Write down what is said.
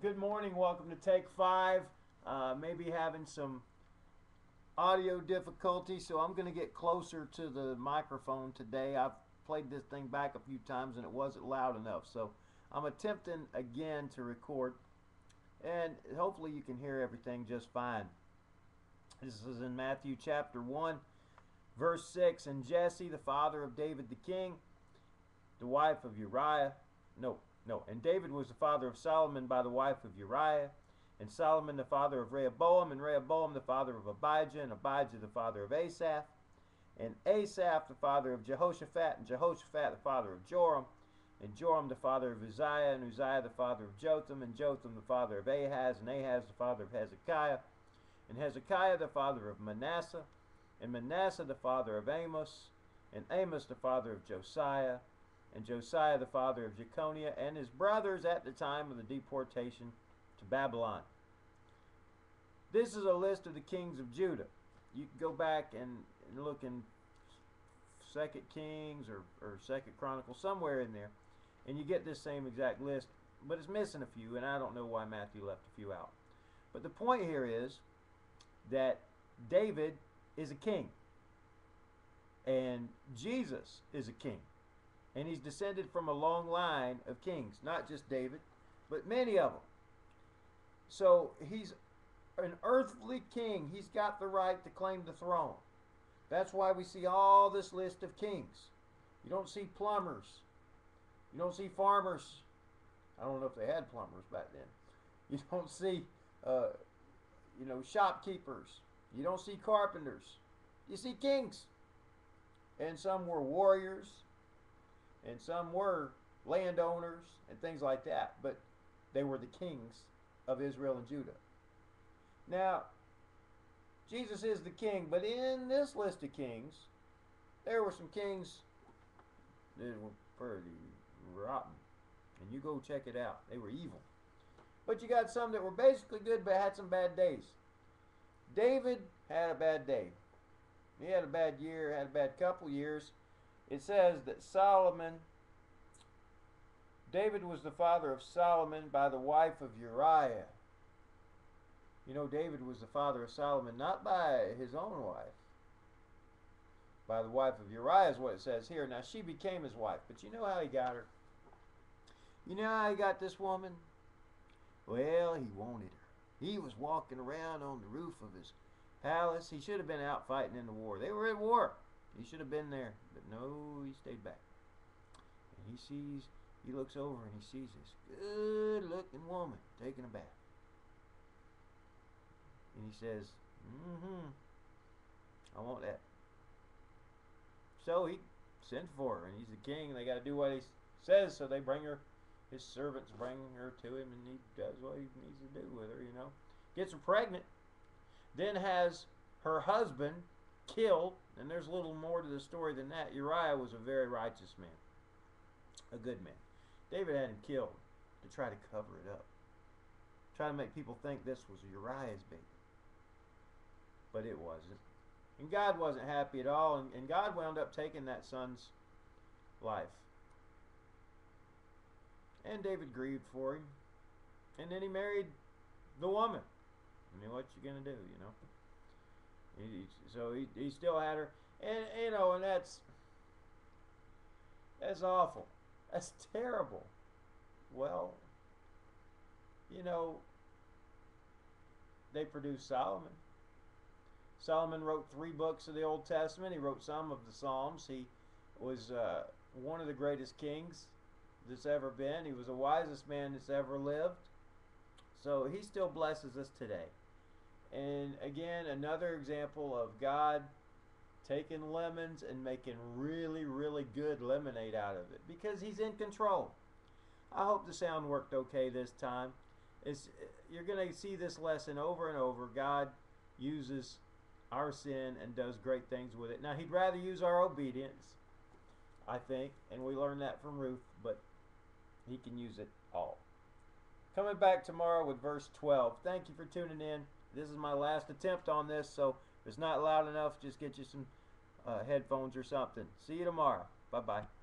Good morning. Welcome to Take 5. Maybe having some audio difficulty, so I'm going to get closer to the microphone today. I've played this thing back a few times and it wasn't loud enough, so I'm attempting again to record, and hopefully you can hear everything just fine. This is in Matthew chapter 1, verse 6. And Jesse, the father of David the king, the wife of Uriah, and David was the father of Solomon by the wife of Uriah, and Solomon the father of Rehoboam, and Rehoboam the father of Abijah, and Abijah the father of Asaph, and Asaph the father of Jehoshaphat, and Jehoshaphat the father of Joram, and Joram the father of Uzziah, and Uzziah the father of Jotham, and Jotham the father of Ahaz, and Ahaz the father of Hezekiah, and Hezekiah the father of Manasseh, and Manasseh the father of Amos, and Amos the father of Josiah, and Josiah the father of Jeconiah, and his brothers at the time of the deportation to Babylon. This is a list of the kings of Judah. You can go back and look in 2 Kings or 2 Chronicles, somewhere in there, and you get this same exact list, but it's missing a few, and I don't know why Matthew left a few out. But the point here is that David is a king, and Jesus is a king. And he's descended from a long line of kings, not just David, but many of them. So he's an earthly king. He's got the right to claim the throne. That's why we see all this list of kings. You don't see plumbers. You don't see farmers. I don't know if they had plumbers back then. You don't see, shopkeepers. You don't see carpenters. You see kings. And some were warriors, and some were landowners and things like that, but they were the kings of Israel and Judah. Now, Jesus is the king, but in this list of kings, there were some kings that were pretty rotten. And you go check it out. They were evil. But you got some that were basically good but had some bad days. David had a bad day. He had a bad year, had a bad couple years. It says that David was the father of Solomon by the wife of Uriah. You know, David was the father of Solomon not by his own wife. By the wife of Uriah is what it says here. Now, she became his wife, but you know how he got her? You know how he got this woman? Well, he wanted her. He was walking around on the roof of his palace. He should have been out fighting in the war. They were at war. He should have been there, but no, he stayed back. And he looks over and he sees this good-looking woman taking a bath. And he says, I want that. So he sent for her, and he's the king, and they got to do what he says, so they bring her, his servants bring her to him, and he does what he needs to do with her, Gets her pregnant, then has her husband killed, and there's a little more to the story than that. Uriah was a very righteous man, a good man. David had him killed to try to cover it up, try to make people think this was Uriah's baby, but it wasn't. And God wasn't happy at all, and God wound up taking that son's life. And David grieved for him, and then he married the woman. I mean, what you gonna do, So he still had her, and and that's awful. That's terrible. Well, they produced Solomon. Solomon wrote 3 books of the Old Testament. He wrote some of the Psalms. He was one of the greatest kings that's ever been. He was the wisest man that's ever lived. So he still blesses us today. And again, another example of God taking lemons and making really, really good lemonade out of it, because he's in control. I hope the sound worked okay this time. You're going to see this lesson over and over. God uses our sin and does great things with it. Now, he'd rather use our obedience, I think, and we learned that from Ruth, but he can use it all. Coming back tomorrow with verse 12. Thank you for tuning in. This is my last attempt on this, so if it's not loud enough, just get you some headphones or something. See you tomorrow. Bye-bye.